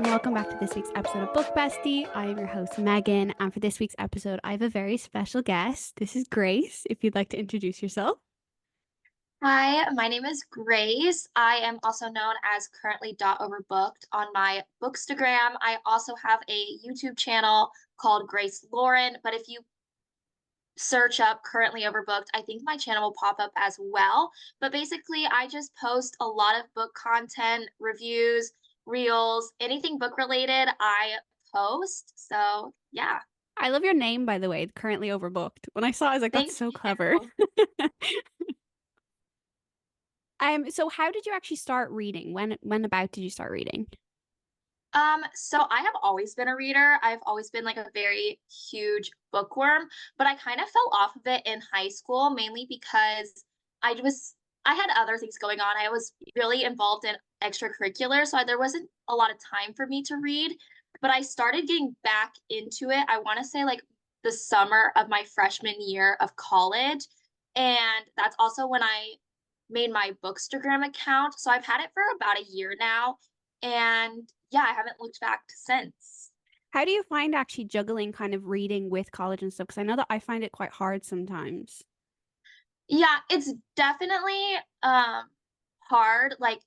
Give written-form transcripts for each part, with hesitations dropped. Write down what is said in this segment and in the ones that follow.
and welcome back to this week's episode of Book Bestie. I am your host, Megan, and for this week's episode, I have a very special guest. This is Grace, if you'd like to introduce yourself. Hi, my name is Grace. I am also known as currently.overbooked on my bookstagram. I also have a YouTube channel called Grace Lauren, but if you search up currently overbooked, I think my channel will pop up as well. But basically, I just post a lot of book content, reviews, reels, anything book related, I post. So, yeah. I love your name, by the way, Currently Overbooked. When I saw it, I was like, that's Thank so clever. you. So how did you actually start reading? When about did you start reading? So I have always been a reader. I've always been like a very huge bookworm, but I kind of fell off of it in high school, mainly because I had other things going on. I was really involved in extracurricular, so there wasn't a lot of time for me to read, but I started getting back into it. I want to say like the summer of my freshman year of college, and that's also when I made my Bookstagram account. So I've had it for about a year now, and yeah, I haven't looked back since. How do you find actually juggling kind of reading with college and stuff? Because I know that I find it quite hard sometimes. Yeah, it's definitely hard. Like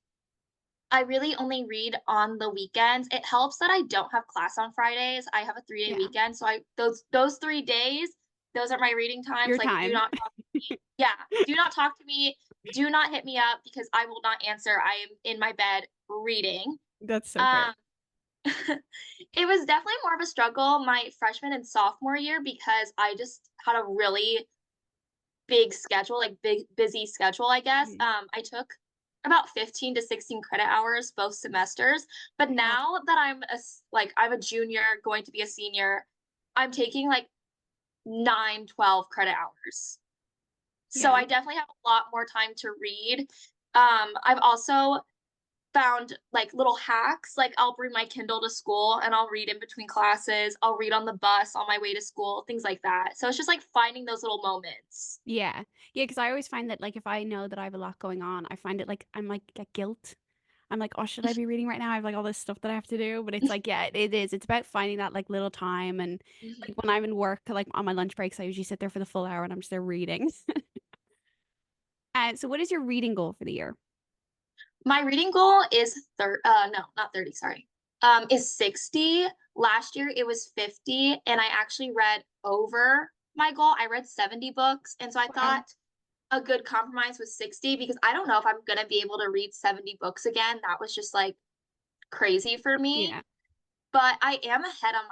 I really only read on the weekends. It helps that I don't have class on Fridays. I have a 3-day Yeah, weekend, so I those 3 days, those are my reading times. your Like do time. not talk to me. Yeah, do not talk to me. Do not hit me up because I will not answer. I am in my bed reading. That's so fair. Um It was definitely more of a struggle my freshman and sophomore year because I just had a really big schedule, like big busy schedule, I guess. Mhm. I took about 15 to 16 credit hours both semesters, but Oh my God. now that I'm a junior going to be a senior, I'm taking like 9, 12 credit hours. So Yeah. I definitely have a lot more time to read. I've also found like little hacks. Like I'll bring my Kindle to school and I'll read in between classes. I'll read on the bus on my way to school, things like that. So it's just like finding those little moments. Yeah. Yeah, because I always find that like if I know that I have a lot going on, I find it like I'm like get guilt. I'm like, oh, should I be reading right now? I have like all this stuff that I have to do. But it's like, yeah, it is. It's about finding that like little time. And like Mhm. when I'm in work, like on my lunch breaks, I usually sit there for the full hour and I'm just there reading. So what is your reading goal for the year? My reading goal is no, not 30, sorry. Is 60. Last year it was 50 and I actually read over my goal. I read 70 books and so I Wow. thought a good compromise was 60 because I don't know if I'm going to be able to read 70 books again. That was just like crazy for me. Yeah. But I am ahead on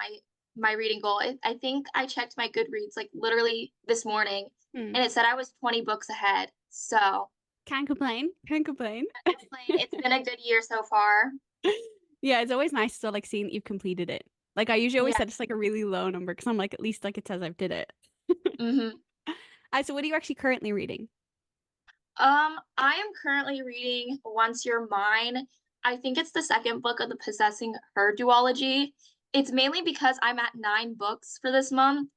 my reading goal. I think I checked my Goodreads like literally this morning, Hmm. and it said I was 20 books ahead. So Can't complain. Can't complain. it's been a good year so far. Yeah, it's always nice to like seeing that you've completed it. Like I usually always Yeah. set just like a really low number because I'm like, at least like it says I've did it. hmm So what are you actually currently reading? I am currently reading Once You're Mine. I think it's the second book of the Possessing Her duology. It's mainly because I'm at 9 books for this month,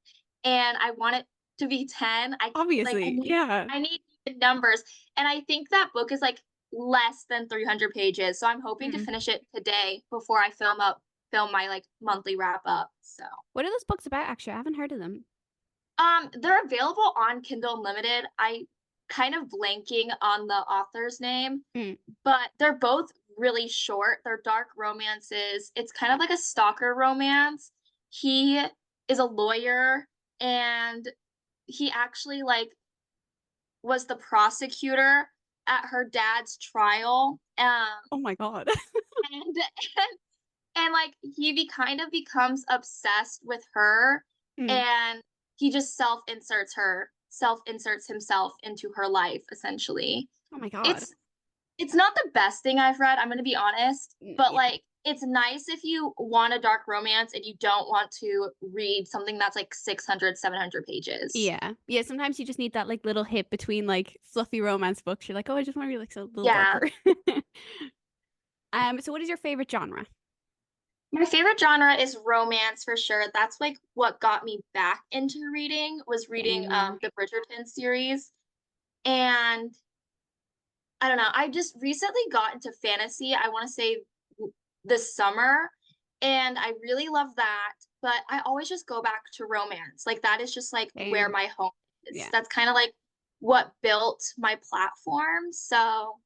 and I want it to be 10. I Obviously. need Yeah. I need even numbers, and I think that book is like less than 300 pages. So I'm hoping to Hmm. finish it today before I film my like monthly wrap up. So What are those books about, actually? I haven't heard of them. they're available on Kindle Unlimited. I kind of blanking on the author's name, Hmm. but they're both really short. They're dark romances. It's kind of like a stalker romance. He is a lawyer and he actually like was the prosecutor at her dad's trial. Oh my God. And and like kind of becomes obsessed with her Hmm. and he just self inserts himself into her life essentially. Oh my God. It's not the best thing I've read, I'm gonna be honest, but Yeah. like it's nice if you want a dark romance and you don't want to read something that's like 600, 700 pages. Yeah. Yeah. Sometimes you just need that like little hit between like fluffy romance books. You're like, oh, I just want to be like so a little Yeah. darker. So what is your favorite genre? My favorite genre is romance for sure. That's like what got me back into reading was reading Same. the Bridgerton series. And I don't know, I just recently got into fantasy. I want to say this summer and I really love that, but I always just go back to romance. Like, that is just, like, where Same. my home is. Yeah. That's kinda, like, what built my platform, so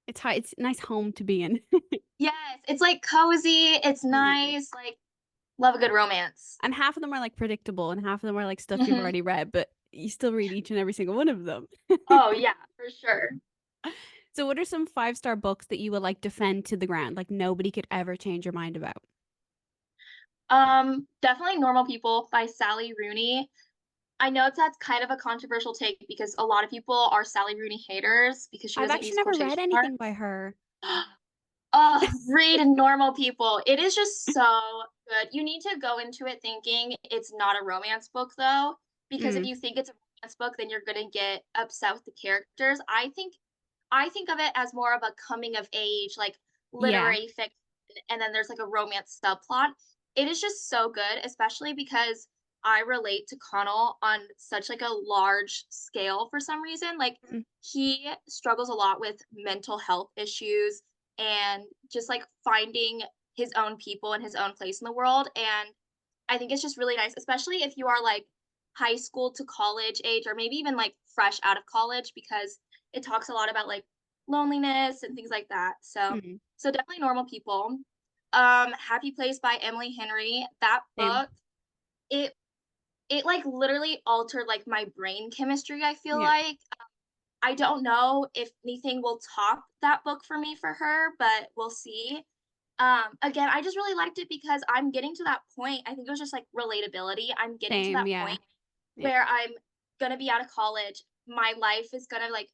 It's a nice home to be in. yes, it's, like, cozy, it's Mhm. nice, like, love a good romance. And half of them are, like, predictable, and half of them are, like, stuff you've Mhm. already read, but you still read each and every single one of them. Oh, yeah, for sure. So what are some five-star books that you will, like, defend to the ground, like, nobody could ever change your mind about? Definitely Normal People by Sally Rooney. I know that's kind of a controversial take because a lot of people are Sally Rooney haters because she I've doesn't actually use never read quotation marks. anything by her. Oh, read Normal People. It is just so good. You need to go into it thinking it's not a romance book though, because if Mm, you think it's a romance book, then you're gonna get upset with the characters. I think of it as more of a coming of age, like yeah, literary fiction, and then there's like a romance subplot. It is just so good, especially because I relate to Connell on such like a large scale for some reason. Like mm, he struggles a lot with mental health issues and just like finding his own people and his own place in the world. And I think it's just really nice, especially if you are like high school to college age, or maybe even like fresh out of college, because it talks a lot about like loneliness and things like that. So, mm, so definitely Normal People. Happy Place by Emily Henry. That same. book, it it like literally altered like my brain chemistry. I feel Yeah, like I don't know if anything will top that book for me for her, but we'll see. Again, I just really liked it because I'm getting to that point. I think it was just like relatability. I'm getting to same, that yeah, point yeah. where I'm gonna be out of college. My life is gonna like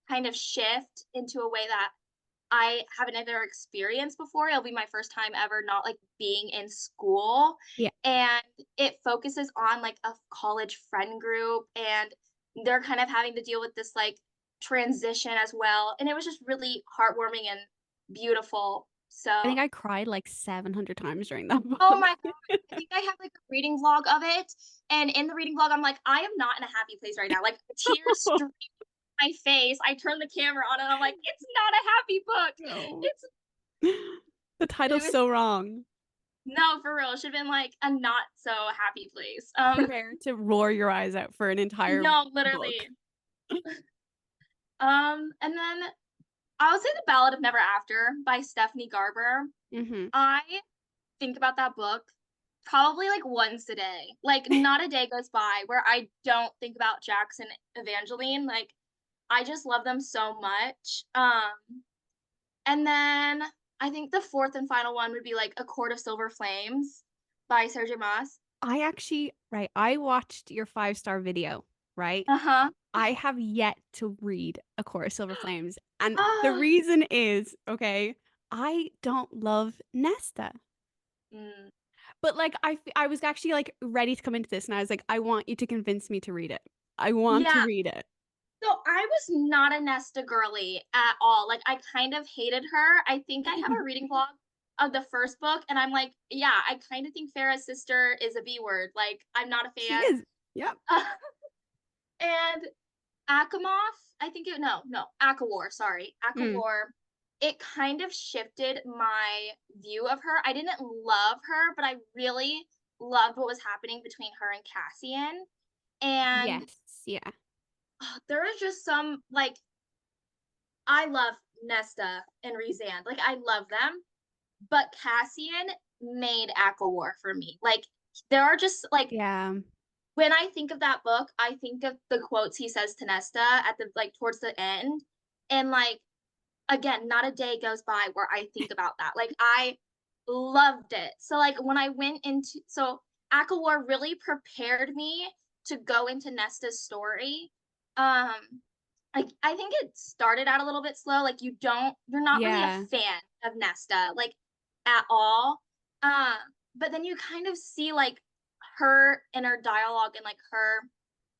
kind of shift into a way that I haven't ever experienced before. It'll be my first time ever not like being in school. Yeah, And it focuses on like a college friend group, and they're kind of having to deal with this like transition as well. And it was just really heartwarming and beautiful. I think So, I cried, like, 700 times during that oh book. my god, I think I have like a reading vlog of it. And in the reading vlog, I'm like, I am not in a happy place right now. Like tears stream my face. I turn the camera on and I'm like, it's not a happy book. No. It's The it title's was so wrong. no, for real. It should have been like a not so happy place. Prepare to roar your eyes out for an entire No, book. literally. And then I would say The Ballad of Never After by Stephanie Garber. Mhm. I think about that book probably like once a day. Like not a day goes by where I don't think about Jackson Evangeline. Like I just love them so much. And then I think the fourth and final one would be like A Court of Silver Flames by Sergio Mas. I actually right, I watched your five-star video, right? Uh-huh. I have yet to read A Chorus Silver Flames, and the Ah. reason is, okay, I don't love Nesta. Mm. But, like, I was actually, like, ready to come into this, and I was like, "I want you to convince me to read it. I want to Yeah. read it." So I was not a Nesta girly at all. Like I kind of hated her. I think I have a reading vlog of the first book, and I'm like, yeah, I kind of think Farah's sister is a B word. Like I'm not a She fan. is. Yep. And Akamoth, I think it no, Akawar, sorry. Mm, Akawar, it kind of shifted my view of her. I didn't love her, but I really loved what was happening between her and Cassian. And yes, yeah. there was just some like I love Nesta and Rhysand. Like I love them, but Cassian made Akawar for me. Like there are just like Yeah. when I think of that book, I think of the quotes he says to Nesta at the like towards the end. And like again, not a day goes by where I think about that. Like I loved it. So like when I went into so Akawar really prepared me to go into Nesta's story. Um I think it started out a little bit slow. Like you're not really a Yeah. fan of Nesta, like at all. Um, but then you kind of see like her inner dialogue and like her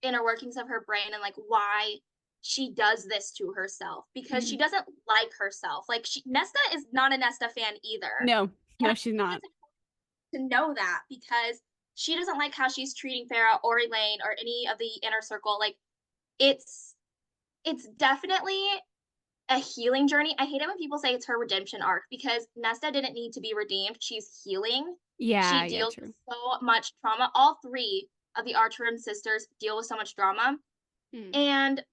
inner workings of her brain and like why she does this to herself because she Mhm. doesn't like herself. Like Nesta is not a Nesta fan either. No. And No, I she's think not. it's important to know that because she doesn't like how she's treating Farah or Elaine or any of the inner circle. Like it's it's definitely a healing journey. I hate it when people say it's her redemption arc because Nesta didn't need to be redeemed. She's healing. Yeah, She yeah, deals with true. so much trauma. All three of the Archeron sisters deal with so much drama. Mm. And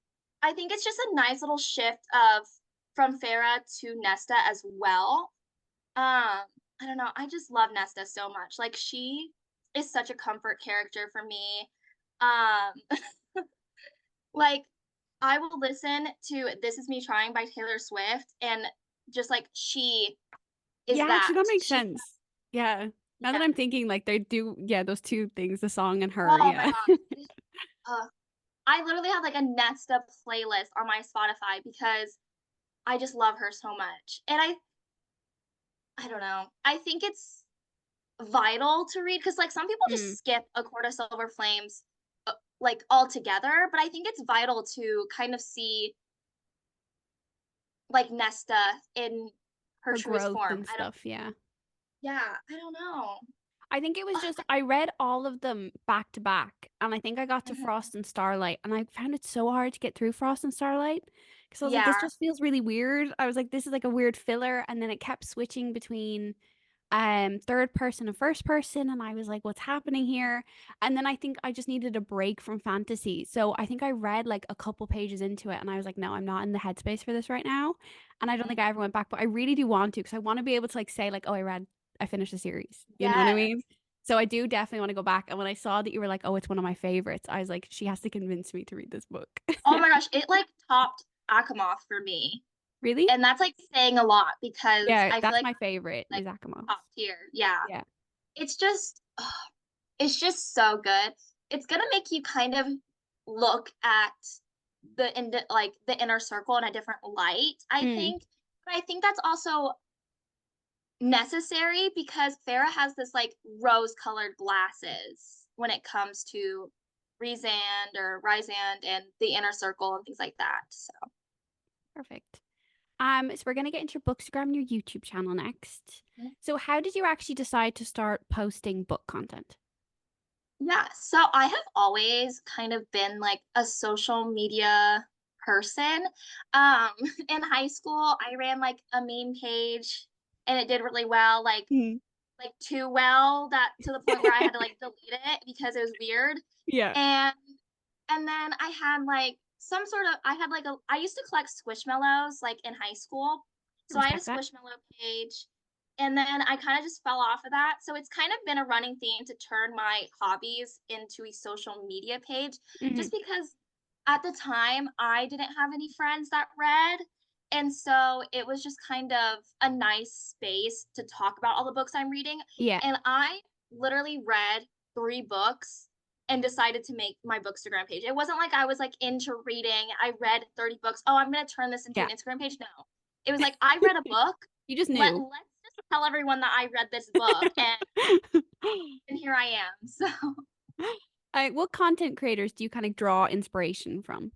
I think it's just a nice little shift of from Farah to Nesta as well. I don't know. I just love Nesta so much. Like she is such a comfort character for me. Um like I will listen to This Is Me Trying by Taylor Swift and just like she is Yeah, actually, that. that makes She's sense. Yeah. Now that yeah. I'm thinking, like, they do, yeah, those two things, the song and her, Oh my yeah. gosh. Uh, I literally have like a Nesta playlist on my Spotify because I just love her so much. And I don't know. I think it's vital to read because like some people Mm, just skip A Court of Silver Flames like altogether, but I think it's vital to kind of see like Nesta in her her truest growth form. and I don't stuff, yeah. yeah, I don't know. I think it was Ugh, just I read all of them back to back, and I think I got to mhm. Frost and Starlight, and I found it so hard to get through Frost and Starlight because I was like, this Yeah. just feels really weird. I was like, this is like a weird filler, and then it kept switching between third person and first person, and I was like, what's happening here? And then I think I just needed a break from fantasy. So I think I read like a couple pages into it and I was like, no, I'm not in the headspace for this right now. And I don't Mhm. think I ever went back, but I really do want to because I want to be able to like say like, oh, I finished the series. You know what I mean? Yes. So I do definitely want to go back. And when I saw that you were like, oh, it's one of my favorites, I was like, she has to convince me to read this book. Oh my gosh, it like topped Akamoth for me. Really? And that's like saying a lot because Yeah, I feel that's like my favorite like is Akamov's. top tier. Yeah. Yeah. It's just it's just so good. It's gonna make you kind of look at like the inner circle in a different light, I Mm, think. But I think that's also necessary because Farah has this like rose-colored glasses when it comes to Rhysand or Rysand and the inner circle and things like that. So perfect. So we're gonna get into your bookstagram and your YouTube channel next. So how did you actually decide to start posting book content? yeah, so I have always kind of been like a social media person. Um, in high school, I ran like a meme page and it did really well, Mm. like too well that to the point where I had to like delete it because it was weird. Yeah. And and then I had like some sort of I had like a I used to collect squishmallows like in high school. So I had a Respect that. squishmallow page and then I kind of just fell off of that. So it's kind of been a running theme to turn my hobbies into a social media page Hmm. just because at the time I didn't have any friends that read. And so it was just kind of a nice space to talk about all the books I'm reading. Yeah. And I literally read 3 books and decided to make my bookstagram page. It wasn't like I was like into reading. I read 30 books. Oh, I'm gonna turn this into Yeah. an Instagram page. No. It was like I read a book. You just Let knew. let's just tell everyone that I read this book and here I am. So What content creators do you kind of draw inspiration from?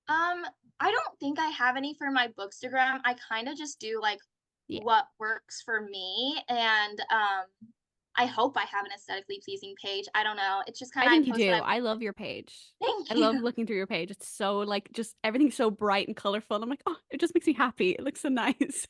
um I don't think I have any for my bookstagram. I kind of just do like Yeah. what works for me and I hope I have an aesthetically pleasing page. I don't know. It's just kind I of I think you post what do. I I want. love your page. I Thank you. love looking through your page. It's so like just everything's so bright and colorful. I'm like, oh, it just makes me happy. It looks so nice.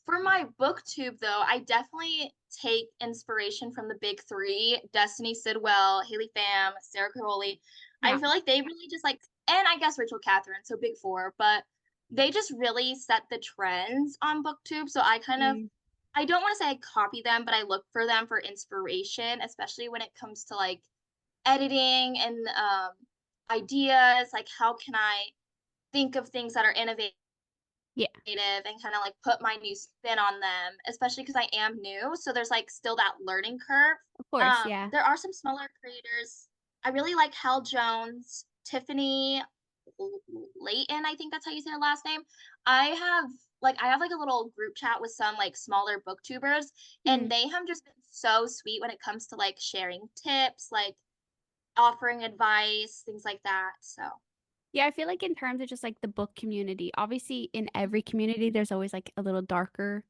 For my booktube though, I definitely take inspiration from the big three: Destiny Sidwell, Haley Pham, Sarah Caroli. I Yeah. feel like they really just like, and I guess Rachel Catherine, so big four, but they just really set the trends on booktube. So I kind of, Mm. I don't want to say I copy them, but I look for them for inspiration, especially when it comes to like editing and ideas. Like, how can I think of things that are innovative? Yeah. And kind of like put my new spin on them, especially because I am new. So there's like still that learning curve. Of course. Yeah. There are some smaller creators. I really like Hal Jones, Tiffany Layton, I think that's how you say her last name. I have like a little group chat with some like smaller booktubers, and Mm. they have just been so sweet when it comes to like sharing tips, like offering advice, things like that. So Yeah, I feel like in terms of just like the book community, obviously in every community there's always like a little darker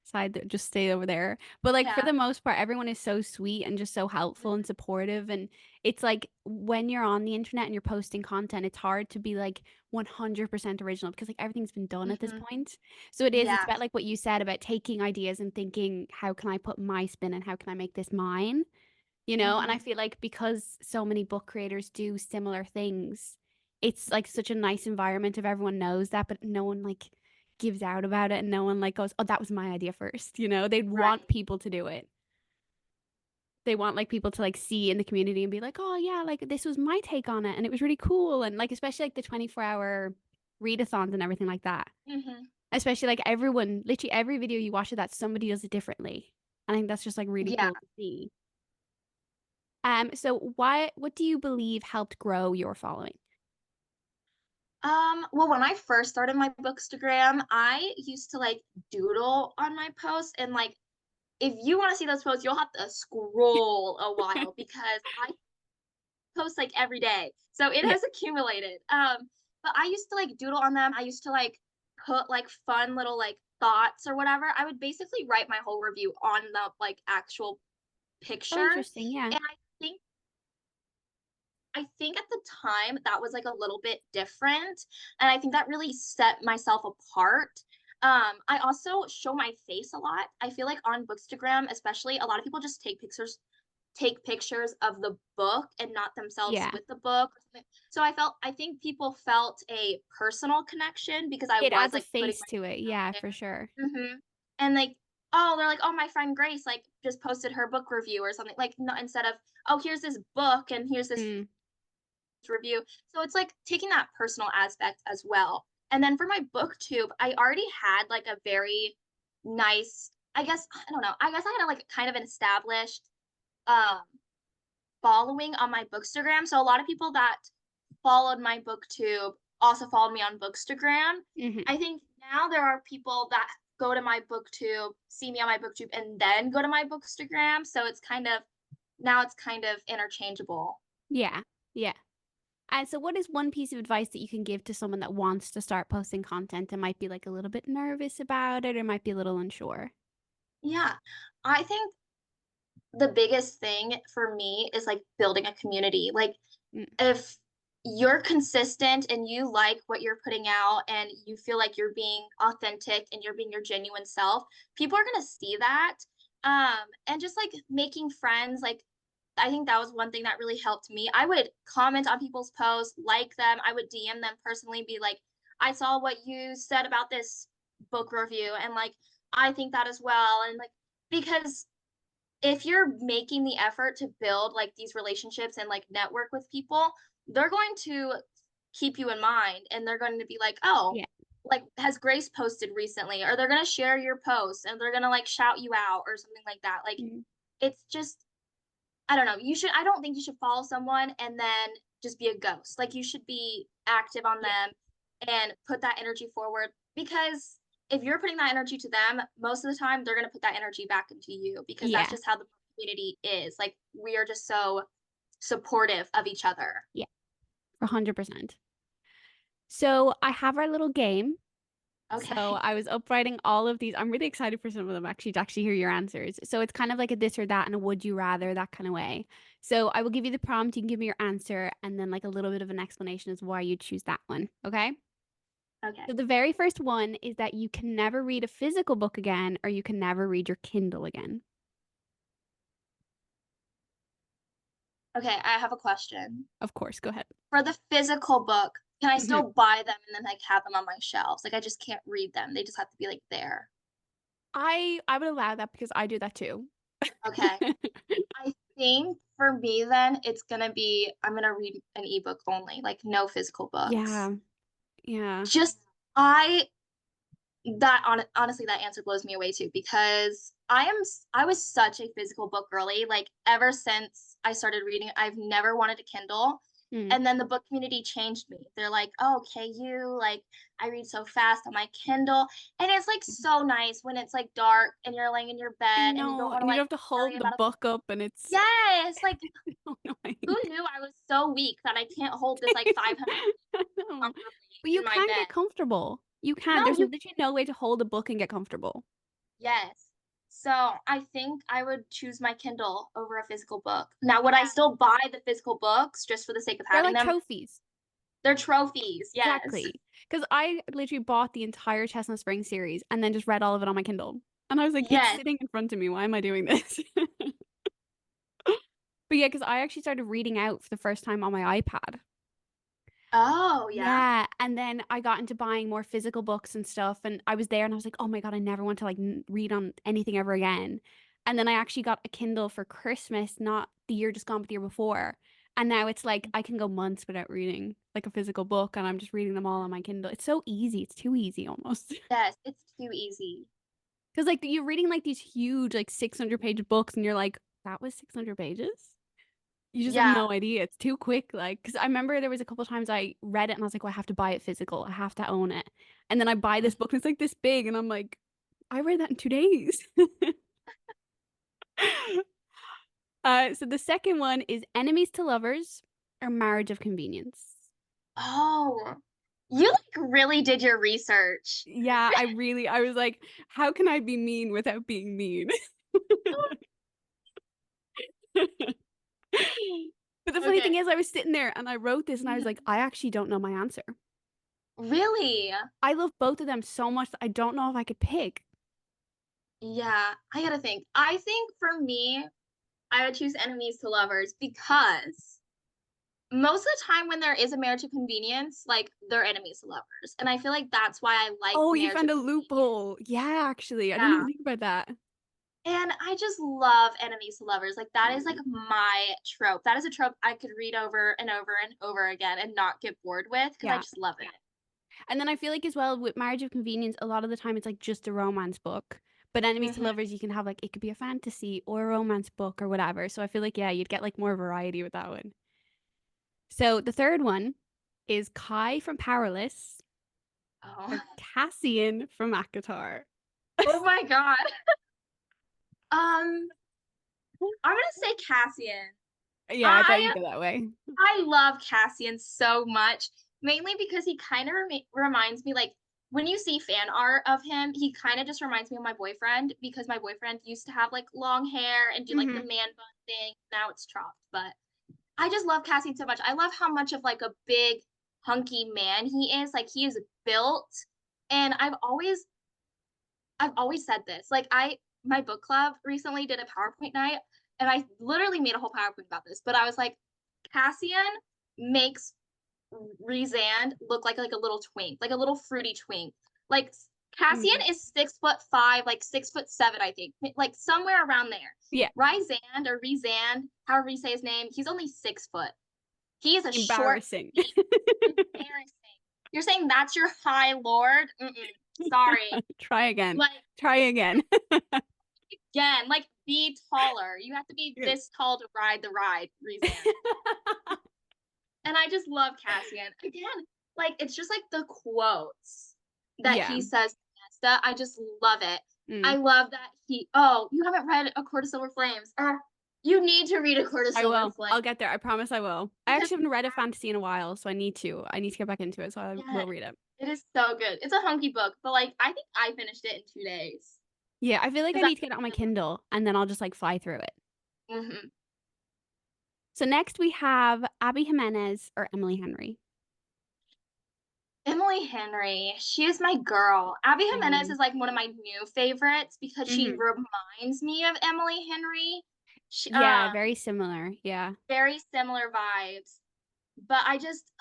side that just stay over there. But like for Yeah. the most part, everyone is so sweet and just so helpful and Mhm. supportive. And it's like when you're on the internet and you're posting content, it's hard to be like 100% original because like everything's been done at this Mhm. point. So it's Yeah. about like what you said about taking ideas and thinking, how can I put my spin and how can I make this mine? You know? And I Mhm. feel like because so many book creators do similar things, it's like such a nice environment if everyone knows that, but no one like gives out about it and no one like goes, oh, that was my idea first. You know, they'd want Right. people to do it. They want like people to like see in the community and be like, oh yeah, like this was my take on it and it was really cool. And like especially like the 24-hour readathons and everything like that. Mhm. Especially like everyone, literally every video you watch of that, somebody does it differently. I think that's just like really Yeah. cool to see. So what do you believe helped grow your following? Well, when I first started my bookstagram, I used to like doodle on my posts and like if you want to see those posts, you'll have to scroll a while because I post like every day. So it Yeah. has accumulated. But I used to like doodle on them. I used to like put like fun little like thoughts or whatever. I would basically write my whole review on the like actual Oh, picture. interesting. Yeah. And I think at the time that was like a little bit different. And I think that really set myself apart. I also show my face a lot. I feel like on Bookstagram, especially, a lot of people just take pictures of the book and not themselves Yeah. with the book or something. So I think people felt a personal connection because I It was adds a like putting face to it. myself out Yeah, for sure. there. And like, oh, they're like, oh, my friend Grace like just posted her book review or something. Like, not instead of, oh, here's this book and here's this Mm. review. So it's like taking that personal aspect as well. And then for my booktube, I already had like a very nice, I guess, I don't know, I guess I had a, like kind of an established um following on my bookstagram. So a lot of people that followed my booktube also followed me on bookstagram. Hmm. I think now there are people that go to my booktube, see me on my booktube, and then go to my bookstagram. So it's kind of now it's kind of interchangeable. Yeah. Yeah. And so what is one piece of advice that you can give to someone that wants to start posting content and might be like a little bit nervous about it or might be a little unsure? Yeah. I think the biggest thing for me is like building a community. Like Mm. if you're consistent and you like what you're putting out and you feel like you're being authentic and you're being your genuine self, people are going to see that. And just like making friends, like I think that was one thing that really helped me. I would comment on people's posts, like them. I would DM them personally, be like, I saw what you said about this book review, and like, I think that as well. And like, because if you're making the effort to build like these relationships and like network with people, they're going to keep you in mind and they're going to be like, oh, Yeah. like has Grace posted recently? Or they're going to share your post and they're going to like shout you out or something like that. Like Mm. it's just, I don't know. I don't think you should follow someone and then just be a ghost. Like you should be active on Yeah. them and put that energy forward because if you're putting that energy to them, most of the time they're going to put that energy back into you because that's Yeah. just how the community is. Like we are just so supportive of each other. Yeah. 100%. So I have our little game. So Okay. I was up writing all of these. I'm really excited for some of them actually to actually hear your answers. So it's kind of like a this or that and a would you rather, that kind of way. So I will give you the prompt, you can give me your answer, and then like a little bit of an explanation as why you choose that one. Okay. Okay. So the very first one is that you can never read a physical book again, or you can never read your Kindle again. Okay. I have a question. Of course, go ahead. For the physical book, can I Mhm. still buy them and then like have them on my shelves? Like I just can't read them. They just have to be like there. I would allow that because I do that too. Okay. I think for me then it's gonna be I'm gonna read an ebook only, like no physical books. Yeah, yeah, Just I that honestly that answer blows me away too because I was such a physical book girly. Like ever since I started reading, I've never wanted a Kindle. mm. And then the book community changed me. They're like, "Oh, okay, you like I read so fast on my Kindle." And it's like so nice when it's like dark and you're laying in your I bed and you don't know, want to and you like have to worry hold the about a book up, and it's yes, like so who annoying. knew I was so weak that I can't hold this like 500 I know. comfortably But you in my can bed? get comfortable. You can. No, There's you literally no way to hold a book and get comfortable. Yes. So I think I would choose my Kindle over a physical book. Now, would I Yeah. still buy the physical books just for the sake of They're having like them? trophies. They're trophies. Yes. Exactly. Because I literally bought the entire Chestnut Spring series and then just read all of it on my Kindle. And I was like, it's Yes. sitting in front of me. Why am I doing this? But yeah, because I actually started reading out for the first time on my iPad. Oh, yeah. Yeah, and then I got into buying more physical books and stuff, and I was there and I was like, "Oh my God, I never want to like read on anything ever again." And then I actually got a Kindle for Christmas, not the year just gone, but the year before. And now it's like I can go months without reading like a physical book, and I'm just reading them all on my Kindle. It's so easy. It's too easy almost. Yes, it's too easy. Because like you're reading like these huge like 600-page books, and you're like, "That was 600 pages?" You just have Yeah. no idea. It's too quick. Like, because I remember there was a couple times I read it and I was like, well, I have to buy it physical. I have to own it. And then I buy this book and it's like this big. And I'm like, I read that in 2 days. So the second one is Enemies to Lovers or Marriage of Convenience. Oh, you like really did your research. Yeah, I was like, how can I be mean without being mean? But the funny thing Okay. is, I was sitting there and I wrote this and I was like, Mhm. I actually don't know my answer. Really? I love both of them so much that I don't know if I could pick. Yeah, I gotta think. I think for me, I would choose enemies to lovers because most of the time when there is a marriage of convenience, like they're enemies to lovers. And I feel like that's why I like Oh, you marriage found of a convenience. loophole. Yeah, actually, I didn't Yeah. even think about that. And I just love enemies to lovers. Like that is like Mm. my trope. That is a trope I could read over and over and over again and not get bored with because I Yeah. just love it. And then I feel like as well with Marriage of Convenience, a lot of the time it's like just a romance book. But Enemies to Mhm. Lovers, you can have like it could be a fantasy or a romance book or whatever. So I feel like yeah, you'd get like more variety with that one. So the third one is Kai from Powerless or Oh. Cassian from Akatar. Oh my god. Um, I'm gonna say Cassian. Yeah, I thought you'd I go that way. I love Cassian so much, mainly because he kind of reminds me like when you see fan art of him, he kind of just reminds me of my boyfriend because my boyfriend used to have like long hair and do like the Hmm. man bun thing. Now it's chopped, but I just love Cassian so much. I love how much of like a big hunky man he is. Like he is built, and I've always said this. Like my book club recently did a PowerPoint night and I literally made a whole PowerPoint about this, but I was like, Cassian makes Rezand look like a little twink, like a little fruity twink. Like Cassian Hmm. is 6'5", like 6'7", I think, like somewhere around there. Yeah, Ryzand or Rezand, however you say his name, he's only 6 foot. He is a short, embarrassing. sweet, embarrassing. You're saying that's your high lord? Mm-mm. Sorry. Try again. Like Try again. again, like be taller. You have to be this tall to ride the ride, Rezan. And I just love Cassian. Again, like it's just like the quotes that Yeah. he says to Nesta. I just love it. I Mm. love that oh, you haven't read A Court of Silver Flames. You need to read A Court of I Silver will. I'll Flames get there. I promise I will. I because actually haven't read a fantasy in a while, so I need to. I need to get back into it, so I yeah, will read it. it is so good. It's a hunky book, but like I think I finished it in 2 days Yeah, I feel like I because I need to get it on my Kindle and then I'll just like fly through it. mhm. So next we have Abby Jimenez or Emily Henry. Emily Henry, she is my girl. Abby Jimenez Same. is like one of my new favorites because she Hmm. reminds me of Emily Henry. She, Yeah, very similar. Yeah. very similar vibes, but I just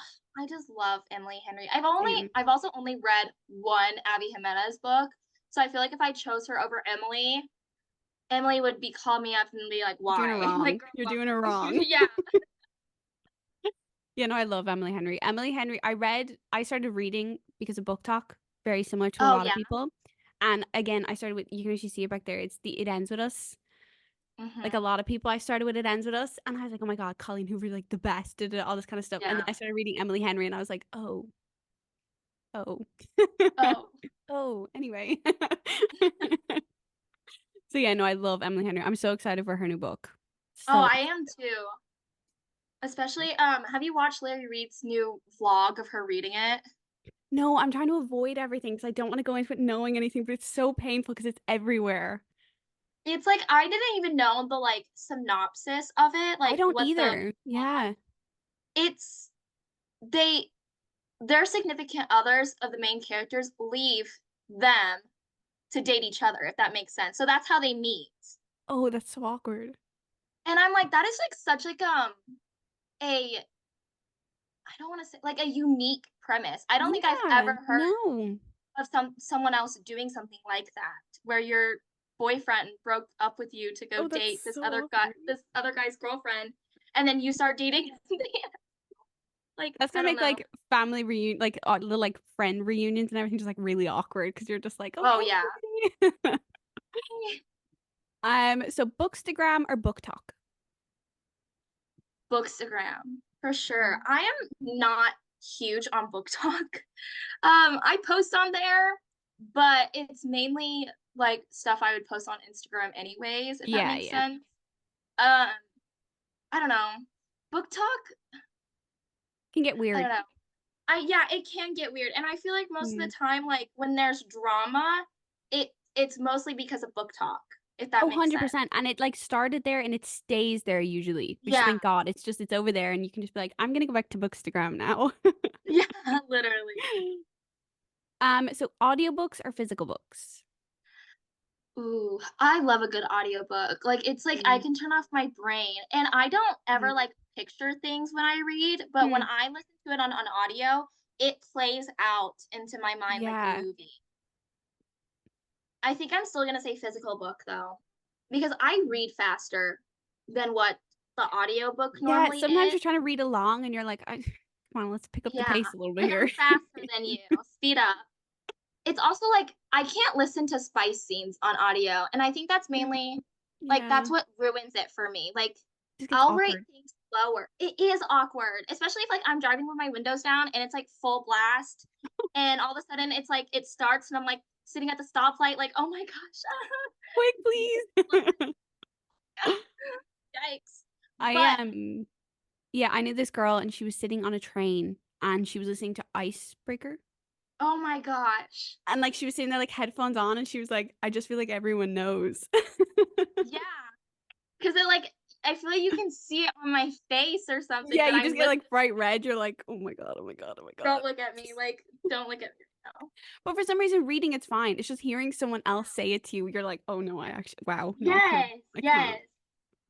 love Emily Henry. Same. I've also only read one Abby Jimenez book, so I feel like if I chose her over Emily, Emily would be call me up and be like, You're doing it "Why?" Like, wrong. girl, You're why? doing it wrong. Yeah, Yeah, no, I love Emily Henry. Emily Henry, I started reading because of Book Talk, very similar to a oh lot of yeah, people. And again, I started with, you can actually see it back there. It's the It Ends With Us. Like hmm a lot of people, I started with It Ends With Us. And I was like, oh my God, Colleen Hoover, like the best, did it, all this kind of stuff. And then yeah. I started reading Emily Henry and I was like, oh, oh, Oh, oh, anyway. So yeah, no, I love Emily Henry. I'm so excited for her new book. oh, So I am too. Especially, have you watched Larry Reed's new vlog of her reading it? No, I'm trying to avoid everything because I don't want to go into it knowing anything, but it's so painful because it's everywhere. It's like I didn't even know the like synopsis of it, I like don't what the either. plot. Yeah. It's they their significant others of the main characters leave them to date each other, if that makes sense. So that's how they meet. Oh, that's so awkward. And I'm like, that is like such like a I don't want to say like a unique premise. I don't think I've Yeah. ever heard No. of someone else doing something like that, where your boyfriend broke up with you to go Oh, that's date so awkward. this other guy's girlfriend, and then you start dating. Like That's I gonna don't make know. like family reunion, like little like friend reunions and everything just like really awkward because you're just like, oh Oh yeah. hey. So bookstagram or book talk? Bookstagram for sure. Mm. I am not huge on Book Talk. I post on there, but it's mainly like stuff I would post on Instagram anyways, if that Yeah, makes yeah. sense. Um, I don't know. Book Talk, Can get I don't weird. know. I yeah, it can get weird. And I feel like most of Mm. the time, like when there's drama, it's mostly because of Book Talk, if that Oh, makes sense. 100%. And it like started there and it stays there usually, which Yeah, thank God. It's over there and you can just be like, I'm gonna go back to Bookstagram now. yeah, literally. So audiobooks or physical books? Ooh, I love a good audiobook. Like it's like I Mm. can turn off my brain and I don't ever Mm. like picture things when I read, but when Mm. I listen to it on audio, it plays out into my mind like a Yeah. movie. I think I'm still gonna say physical book though, because I read faster than what the audiobook Yeah, normally sometimes is. you're trying to read along and you're like, come on, let's pick up the Yeah, pace a little bit like I'm here. faster than you. Speed up. It's also like I can't listen to spice scenes on audio, and I think that's Yeah. mainly like Yeah. that's what ruins it for me. Like Just gets I'll rate awkward. things slower. It is awkward, especially if like I'm driving with my windows down and it's like full blast, and all of a sudden it's like it starts and I'm like sitting at the stoplight, like oh my gosh, Quick, please. yikes! I But am. Yeah, I knew this girl and she was sitting on a train and she was listening to Icebreaker. oh my gosh, And like she was sitting there like headphones on and she was like, I just feel like everyone knows. yeah, because it like I feel like you can see it on my face or something Yeah, that you I'm just get listening. like bright red. You're like, oh my God, oh my God, oh my God. Don't look at me, like don't look at me now. But for some reason, reading it's fine. It's just hearing someone else say it to you. You're like, oh no, I actually, wow, no, I can't. Yes, I can't. yes.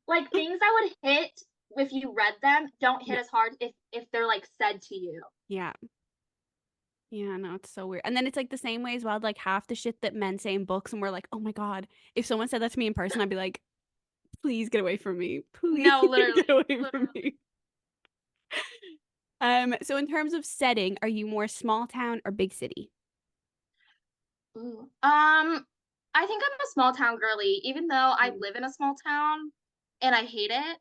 Like things that would hit if you read them don't hit Yeah. as hard if they're like said to you. Yeah. Yeah, no, it's so weird. And then it's like the same way as well, like half the shit that men say in books, and we're like, oh my God, if someone said that to me in person, I'd be like, please get away from me. Please No, get literally, away from literally. me. So in terms of setting, are you more small town or big city? Ooh. I think I'm a small town girly, even though I Mm. live in a small town and I hate it.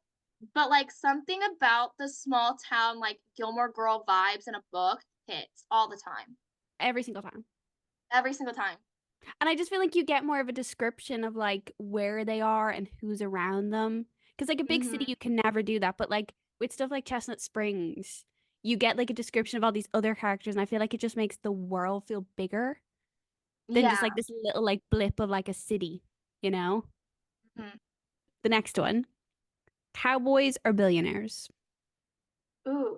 But like something about the small town, like Gilmore Girl vibes in a book hits all the time, Every single time. every single time. And I just feel like you get more of a description of like where they are and who's around them. Because like a big city, Hmm. you can never do that. But like with stuff like Chestnut Springs, you get like a description of all these other characters, and I feel like it just makes the world feel bigger than just Yeah. like this little like blip of like a city, you know? Mhm. The next one, cowboys or billionaires? Ooh.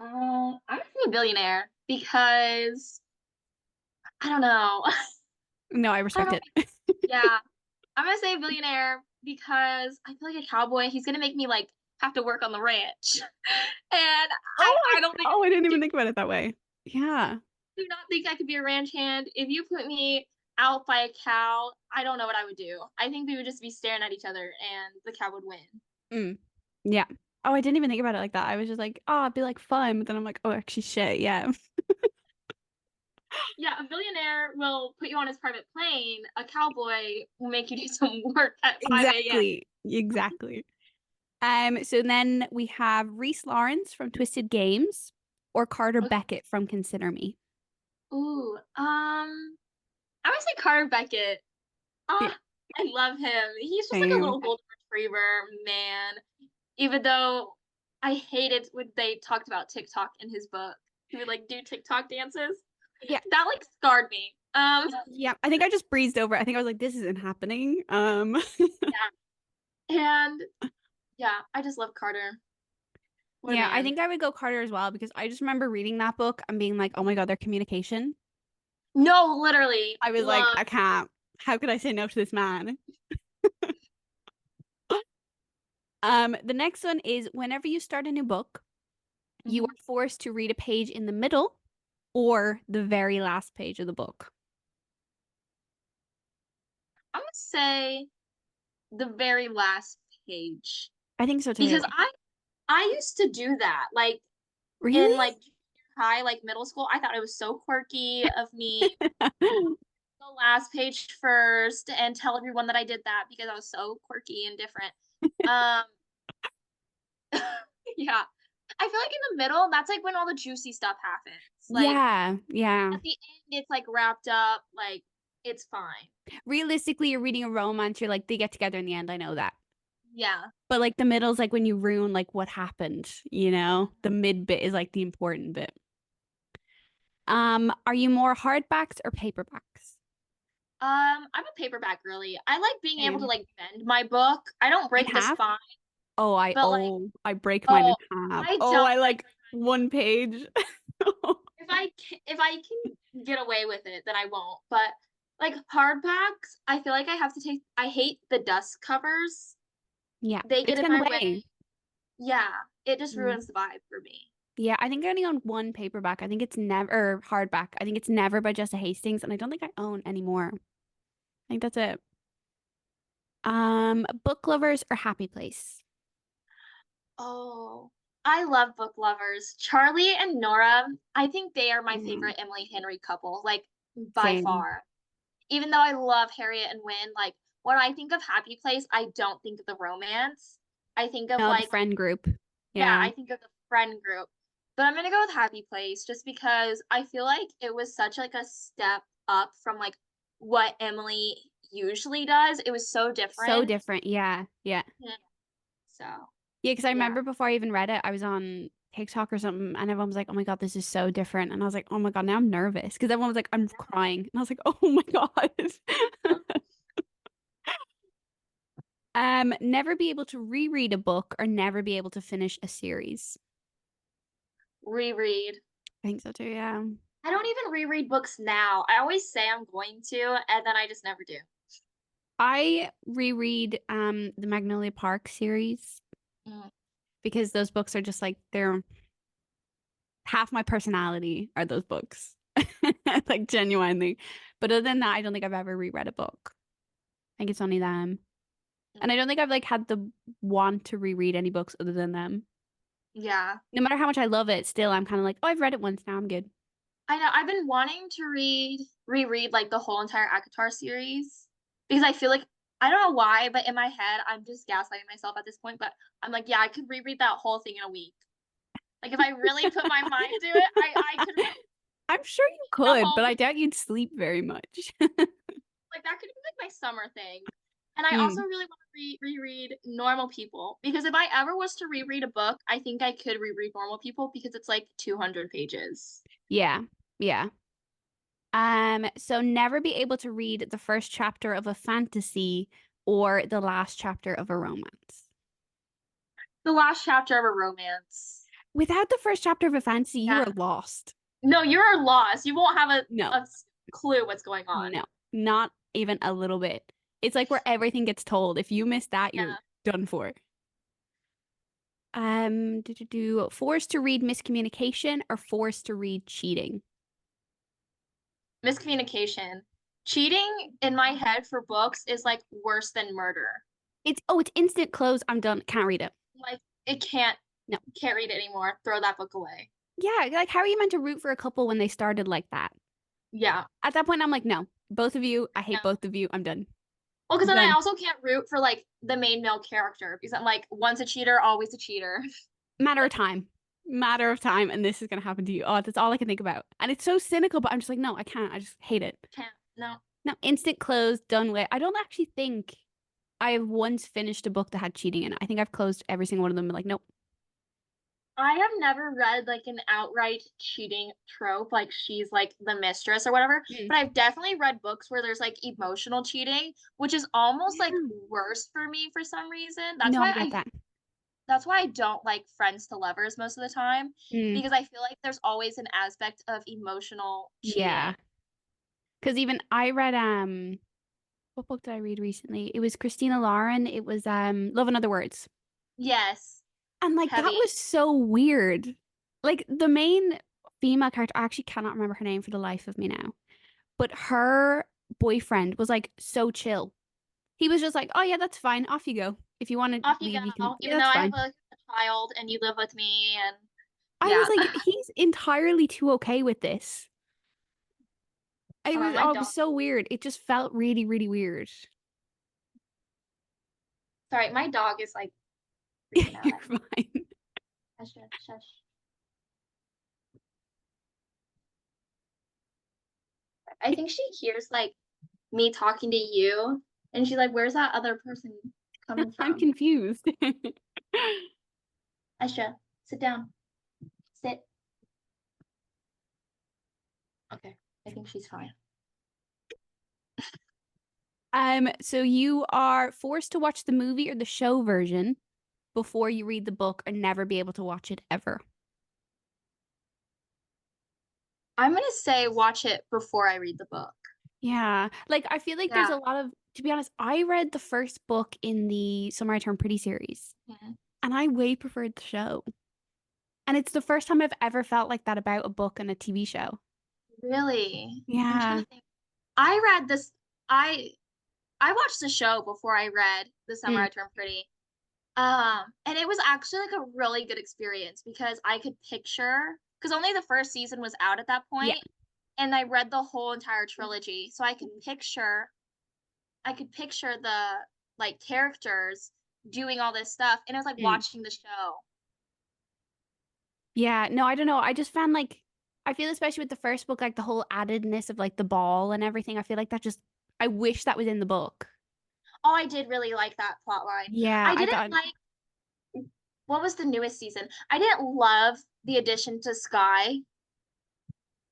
I'm gonna say a billionaire because I don't know. No, I I don't respect know. it. Yeah, I'm gonna say a billionaire because I feel like a cowboy. He's gonna make me like have to work on the ranch, and I don't think I didn't I even do think about it that way. Yeah. do not think I could be a ranch hand. If you put me out by a cow, I don't know what I would do. I think we would just be staring at each other, and the cow would win. Mm. Yeah. Oh, I didn't even think about it like that. I was just like, oh, it'd be like fun. But then I'm like, oh, actually, shit. Yeah. Yeah, a billionaire will put you on his private plane. A cowboy will make you do some work at 5 a.m. Exactly. Exactly. So then we have Reese Lawrence from Twisted Games or Carter Okay. Beckett from Consider Me. Ooh, I would say Carter Beckett. Yeah, Ah, I love him. He's just like a same. little golden retriever, man. Even though I hated when they talked about TikTok in his book. He would like do TikTok dances. Yeah. That like scarred me. Yeah. I think I just breezed over. I think I was like, this isn't happening. Yeah. And yeah, I just love Carter. What a Yeah, I man. think I would go Carter as well because I just remember reading that book and being like, oh my God, their communication. No, literally I was like, love. I can't. How could I say no to this man? The next one is whenever you start a new book, you Mhm. are forced to read a page in the middle or the very last page of the book. I'm gonna say the very last page I think so too. because I used to do that like Really? in like junior high, like middle school. I thought it was so quirky of me the last page first and tell everyone that I did that because I was so quirky and different. Um, yeah. I feel like in the middle, that's like when all the juicy stuff happens. Like Yeah, yeah. at the end, it's like wrapped up, like it's fine. Realistically, you're reading a romance, you're like, they get together in the end. I know that. Yeah. But like the middle's like when you ruin like what happened, you know? The mid bit is like the important bit. Are you more hardbacks or paperbacks? I'm a paperback girly. I like being able to Same. like bend my book. I don't In break the half? spine, but like, I break mine in oh, half. I Oh, don't I break like my one page. if I can get away with it, then I won't. But like hardbacks, I feel like I have to take. I hate the dust covers. Yeah, They get it's in in the my way. way. Yeah, it just Mm. ruins the vibe for me. Yeah, I think I only own one paperback. I think it's never or hardback. I think it's never by Jessa Hastings, and I don't think I own anymore. I think that's it. Book lovers or happy place? Oh, I love book lovers. Charlie and Nora, I think they are my Mm, favorite Emily Henry couple, like by same. far. Even though I love Harriet and Wynne, like when I think of Happy Place, I don't think of the romance. I think of No, the like, friend group. yeah, Yeah. I think of the friend group. But I'm gonna go with Happy Place just because I feel like it was such like a step up from like what Emily usually does. It was so So different. different. Yeah. Yeah. Yeah. So Yeah, because I yeah. remember before I even read it, I was on TikTok or something, and everyone was like, "Oh my God, this is so different." And I was like, "Oh my God, now I'm nervous," because everyone was like, "I'm crying," and I was like, "Oh my God." Never be able to reread a book or never be able to finish a series. Reread. I think so too, yeah. I don't even reread books now. I always say I'm going to, and then I just never do. I reread the Magnolia Park series Mm, because those books are just like they're half my personality are those books. Like genuinely. But other than that, I don't think I've ever reread a book. I think it's only them. mm. And I don't think I've like had the want to reread any books other than them. Yeah. No matter how much I love it, still I'm kind of like, oh, I've read it once now, I'm good. I know. I've been wanting to reread like the whole entire ACOTAR series because I feel like I don't know why, but in my head I'm just gaslighting myself at this point. But I'm like, yeah, I could reread that whole thing in a week. Like if I really put my mind to it, I could read I'm sure you the could, whole but I thing. doubt you'd sleep very much. Like that could be like my summer thing. And I also Hmm. really want to reread Normal People because if I ever was to reread a book, I think I could reread Normal People because it's like 200 pages. Yeah. Yeah. So never be able to read the first chapter of a fantasy or the last chapter of a romance. The last chapter of a romance. Without the first chapter of a fantasy, you Yeah. are lost. No, you're lost. You won't have No, a clue what's going on. no, not even a little bit. It's like where everything gets told. If you miss that, you're Yeah. done for. Forced to read miscommunication or forced to read cheating. Miscommunication. Cheating in my head for books is like worse than murder. It's instant close. I'm done. Can't read it. Like it No. can't read it anymore. Throw that book away. Yeah, like how are you meant to root for a couple when they started like that? Yeah. At that point, I'm like, no, both of you. I No. hate both of you. I'm done. Well, because then I Done. also can't root for like the main male character because I'm like once a cheater, always a cheater. Matter of time. Matter of time, and this is gonna happen to you. Oh, that's all I can think about. And it's so cynical, but I'm just like, no, I can't. I just hate it. Can't. No. No, instant close, done with. I don't actually think I have once finished a book that had cheating in it. I think I've closed every single one of them. Like, nope, I have never read like an outright cheating trope, like she's like the mistress or whatever, Mm. but I've definitely read books where there's like emotional cheating, which is almost like Yeah. worse for me for some reason. No, I get that. That's why I don't like friends to lovers most of the time Mm. because I feel like there's always an aspect of emotional Yeah. cheating. Because even I read what book did I read recently? It was Christina Lauren. It was Love and Other Words. Yes, And like that heavy. was so weird. Like the main female character, I actually cannot remember her name for the life of me now. But her boyfriend was like so chill. He was just like, "Oh yeah, that's fine. Off you go. If you want to Off you leave, you can. go, Yeah, even though that's I have fine." a child and you live with me and I was yeah. like, he's entirely too okay with this. It Hold on, was my oh, it was dog. so weird. It just felt really, really weird. Sorry, my dog is like freaking out You're at me. fine. Shush, shush, shush. I think she hears like me talking to you, and she's like, "Where's that other person coming I'm from?" confused. Asha, sit down. Sit. Okay, I think she's fine. So you are forced to watch the movie or the show version before you read the book or never be able to watch it ever. I'm gonna say watch it before I read the book. Yeah. Like I feel like there's Yeah. a lot of, to be honest, I read the first book in the Summer I Turned Pretty series Mhm. and I way preferred the show. And it's the first time I've ever felt like that about a book and a TV show. Really? I'm trying Yeah. to think. I read this. I I watched the show before I read The Summer Mm, I Turned Pretty. And it was actually like a really good experience because I could picture because only the first season was out at that yeah. point, and I read the whole entire trilogy, so I could picture the like characters doing all this stuff, and it was like Mm. watching the show. Yeah. No, I don't know. I just found like I feel especially with the first book, like the whole addedness of like the ball and everything. I feel like that just I wish that was in the book. Oh, I did really like that plot line. Yeah, I I didn't thought like what was the newest season? I didn't love the addition to Sky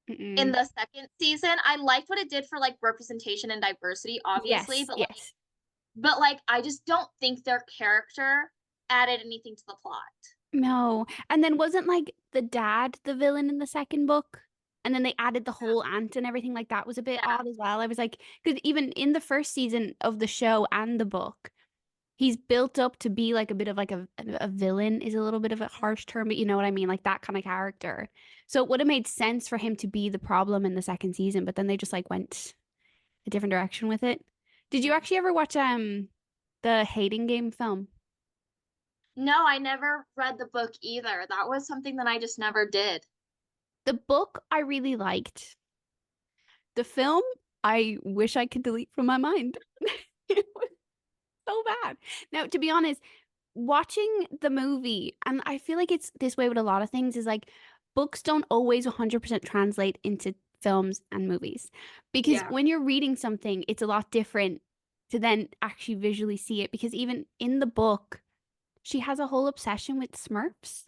in mm-mm. the second season. I liked what it did for like representation and diversity, obviously, Yes, yes. but like I just don't think their character added anything to the plot. No. And then wasn't like the dad the villain in the second book? And then they added the Yeah, whole aunt and everything like that was a bit yeah. odd as well. I was like, because even in the first season of the show and the book, he's built up to be like a bit of like a villain is a little bit of a harsh term, but you know what I mean? Like that kind of character. So it would have made sense for him to be the problem in the second season, but then they just like went a different direction with it. Did you Mhm. actually ever watch the Hating Game film? No, I never read the book either. That was something that I just never did. The book I really liked. The film, I wish I could delete from my mind. It was so bad. Now, to be honest, watching the movie, and I feel like it's this way with a lot of things, is like books don't always 100% translate into films and movies. Because Yeah. when you're reading something, it's a lot different to then actually visually see it. Because even in the book, she has a whole obsession with Smurfs.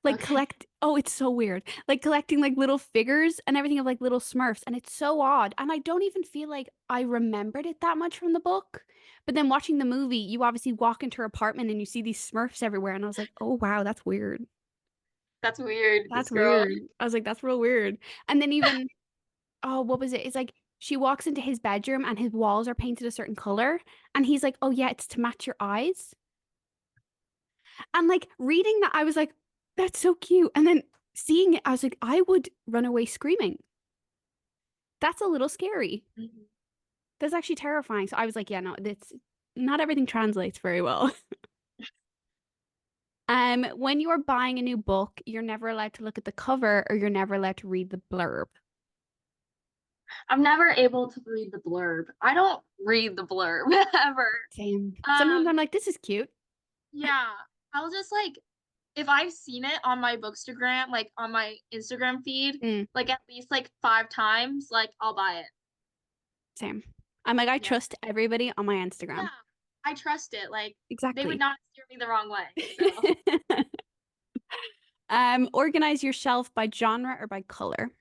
Like Okay. collect oh, it's so weird. Like collecting like little figures and everything of like little Smurfs and it's so odd. And I don't even feel like I remembered it that much from the book. But then watching the movie, you obviously walk into her apartment and you see these Smurfs everywhere and I was like, "Oh wow, that's weird. That's weird, this That's girl. weird." I was like, "That's real weird." And then even oh, what was it? It's like she walks into his bedroom and his walls are painted a certain color and he's like, "Oh yeah, it's to match your eyes." And like reading that, I was like, that's so cute. And then seeing it, I was like, I would run away screaming. That's a little scary. Mhm. That's actually terrifying. So I was like, yeah, no, that's not everything translates very well. When you are buying a new book, you're never allowed to look at the cover or you're never allowed to read the blurb. I'm never able to read the blurb. I don't read the blurb ever. Same. Sometimes Um, I'm like, this is cute. yeah. I'll just like if I've seen it on my bookstagram, like on my Instagram feed, Mm, like at least like 5 times, like I'll buy it. same. I'm like, I Yeah. trust everybody on my Yeah. Instagram. I trust it. Like they would Exactly. not steer me the wrong way. So Organize your shelf by genre or by color.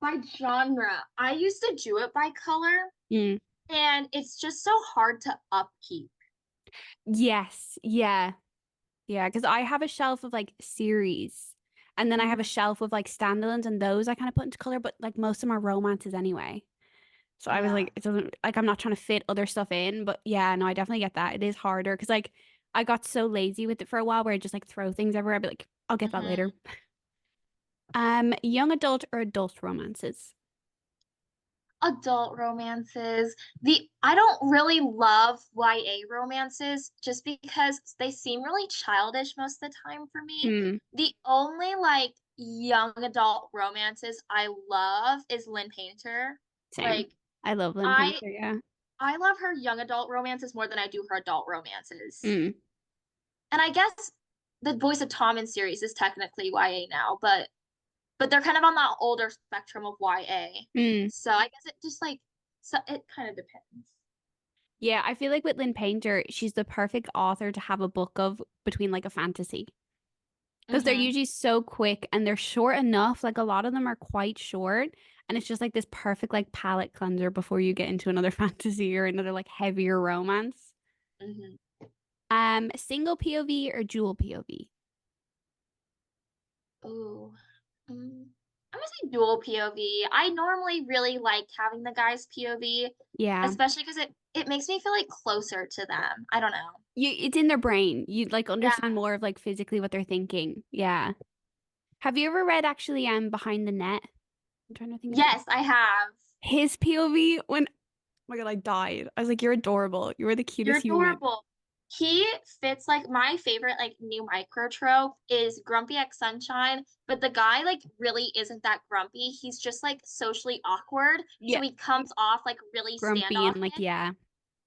By genre, I used to do it by color, Mm. and it's just so hard to upkeep. Yes. Yeah. Yeah. Because I have a shelf of like series, and then I have a Mhm. shelf of like standalones, and those I kind of put into color, but like most of them are romances anyway. So I was Yeah. like, it doesn't like I'm not trying to fit other stuff in, but yeah, no, I definitely get that. It is harder because like I got so lazy with it for a while where I just like throw things everywhere. I'd be like, I'll get that later. Mhm. Young adult or adult romances. Adult romances. The I don't really love YA romances just because they seem really childish most of the time for me. Mm, The only like young adult romances I love is Lynn Painter. same. Like I love Lynn I Painter, yeah. I love her young adult romances more than I do her adult romances. Mm, And I guess the Voice of Tommen series is technically YA now, but they're kind of on the older spectrum of YA. mm. So I guess it just like so it kind of depends. Yeah, I feel like with Lynn Painter, she's the perfect author to have a book of between like a fantasy. Because they're Mm-hmm. usually so quick and they're short enough. Like a lot of them are quite short. And it's just like this perfect like palate cleanser before you get into another fantasy or another like heavier romance. Mm-hmm. Single POV or dual POV? Ooh. Mm. I'm gonna say dual POV. I normally really like having the guy's POV, Yeah. especially because it makes me feel like closer to them. I don't know. It's in their brain. You like Yeah. understand more of like physically what they're thinking. Yeah. Have you ever read actually Behind the Net? I'm trying to think of Yes, I have. his POV when oh my God, I died. I was like, you're adorable. You are the You're cutest human. adorable. He fits like my favorite like new micro trope is Grumpy X Sunshine, but the guy like really isn't that grumpy. He's just like socially awkward, so Yeah. he comes off like really Grumpy and like, standoffish. yeah.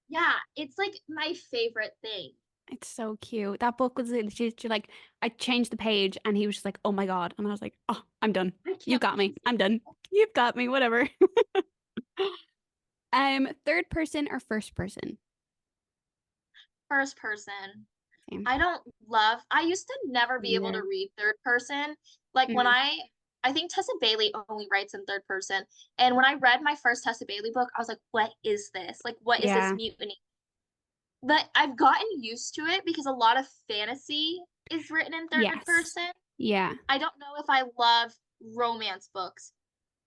Yeah, it's like my favorite thing. It's so cute. That book was literally like I changed the page and he was just like, "Oh my God." And I was like, "Oh, I'm done. I You can't got wait to me. see I'm done. You've got me. Whatever." Third person or first person? first person. Same. I used to never be able to Neither. read third person. Like when Mm, I think Tessa Bailey only writes in third person. And when I read my first Tessa Bailey book, I was like, what is this? Like, what is this yeah. mutiny? But I've gotten used to it because a lot of fantasy is written in third Yes. person. Yeah. I don't know if I love romance books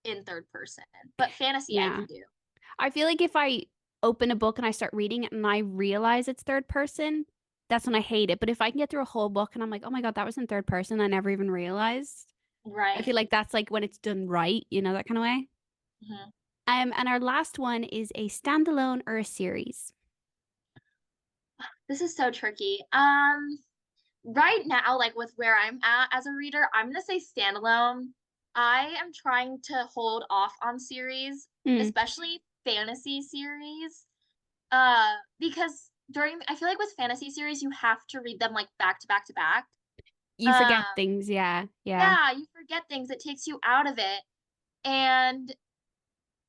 in third person, but fantasy I Yeah. can do. I feel like if I open a book and I start reading it and I realize it's third person, that's when I hate it. But if I can get through a whole book and I'm like, "Oh my God, that was in third person. I never even realized." I feel Right. like that's like when it's done right, that kind of way. Mhm. And our last one is a standalone or a series. This is so tricky. Right now, like with where I'm at as a reader, I'm gonna say standalone. I am trying to hold off on series, Mm. especially fantasy series. Because during I feel like with fantasy series, you have to read them like back to back to back. You Um, forget things, yeah, yeah, yeah, you forget things. It takes you out of it. And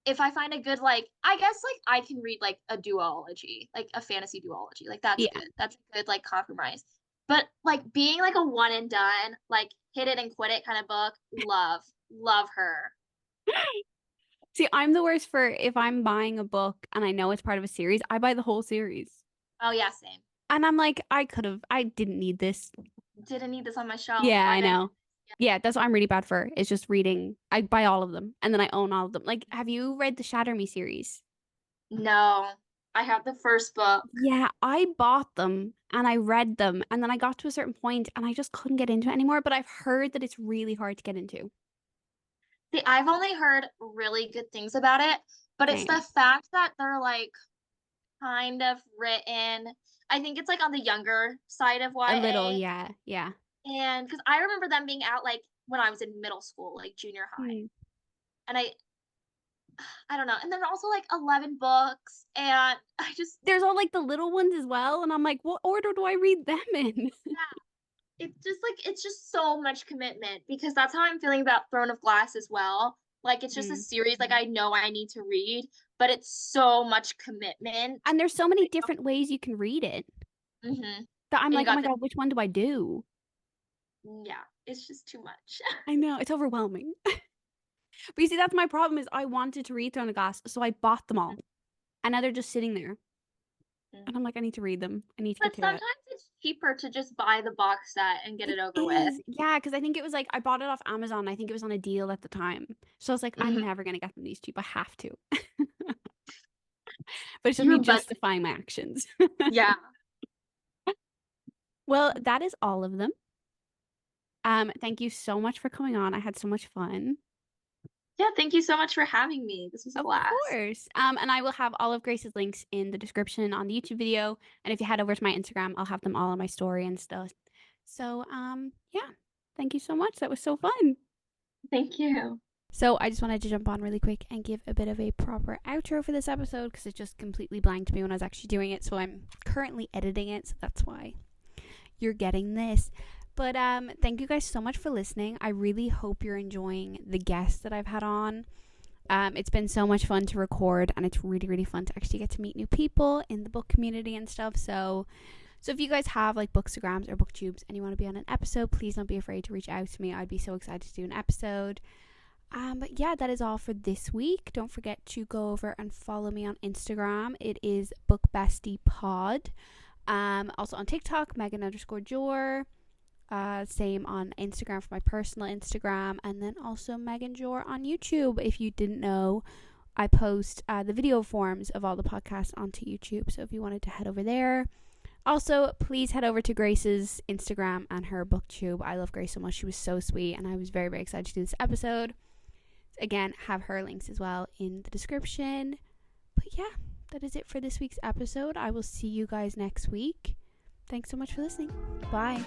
if I find a good like, I guess like I can read like a duology, like a fantasy duology. Like that's yeah. good. That's a good like compromise. But like being like a one and done, like hit it and quit it kind of book, love her. See, I'm the worst for if I'm buying a book and I know it's part of a series, I buy the whole series. Oh yeah, same. And I'm like, I didn't need this. Didn't need this on my shelf. Yeah, Why I did I know. Yeah, that's what I'm really bad for. Is just reading. I buy all of them and then I own all of them. Like, have you read the Shatter Me series? No. I have the first book. Yeah, I bought them and I read them and then I got to a certain point and I just couldn't get into it anymore, but I've heard that it's really hard to get into. See, I've only heard really good things about it, but it's the Same. fact that they're like kind of written. I think it's like on the younger side of A little, YA. yeah, yeah. And because I remember them being out like when I was in middle school, like junior high. Hmm. And I don't know. And then also like 11 books. And I just, There's all like the little ones as well, and I'm like, what order do I read them in? yeah, it's just so much commitment because that's how I'm feeling about Throne of Glass as well. Like it's just a Hmm. series like I know I need to read, but it's so much commitment. And there's so many different ways you can read it Mm-hmm. that I'm And you like, oh got my the God, which one do I do? Yeah, it's just too much. I know, it's overwhelming. But you see, that's my problem is I wanted to read Throne of Glass, so I bought them all. And now they're just sitting there. Mhm. And I'm like, I need to read them. I need to get But to it. sometimes it's cheaper to just buy the box set and get It it over with. is. Yeah, because I think it was like I bought it off Amazon. I think it was on a deal at the time. So I was like, I'm Mhm. never gonna get them these cheap. I have to. But it's just me You're but justifying my actions. yeah. Well, that is all of them. Thank you so much for coming on. I had so much fun. Yeah, thank you so much for having me. This was a Of blast. course. And I will have all of Grace's links in the description on the YouTube video. And if you head over to my Instagram, I'll have them all on my story and stuff. So, yeah. Thank you so much. That was so fun. Thank you. So I just wanted to jump on really quick and give a bit of a proper outro for this episode because it just completely blanked me when I was actually doing it. So I'm currently editing it, so that's why you're getting this. But thank you guys so much for listening. I really hope you're enjoying the guests that I've had on. It's been so much fun to record, and it's really, really fun to actually get to meet new people in the book community and stuff. So if you guys have like bookstagrams or booktubes and you want to be on an episode, please don't be afraid to reach out to me. I'd be so excited to do an episode. But yeah, that is all for this week. Don't forget to go over and follow me on Instagram. It is bookbestiepod. Also on TikTok, Megan_Jor. Same on Instagram for my personal Instagram, and then also Megan Jor on YouTube. If you didn't know, I post the video forms of all the podcasts onto YouTube. So if you wanted to head over there. Also, please head over to Grace's Instagram and her booktube. I love Grace so much. She was so sweet, and I was very, very excited to do this episode. Again, have her links as well in the description. But yeah, that is it for this week's episode. I will see you guys next week. Thanks so much for listening. Bye.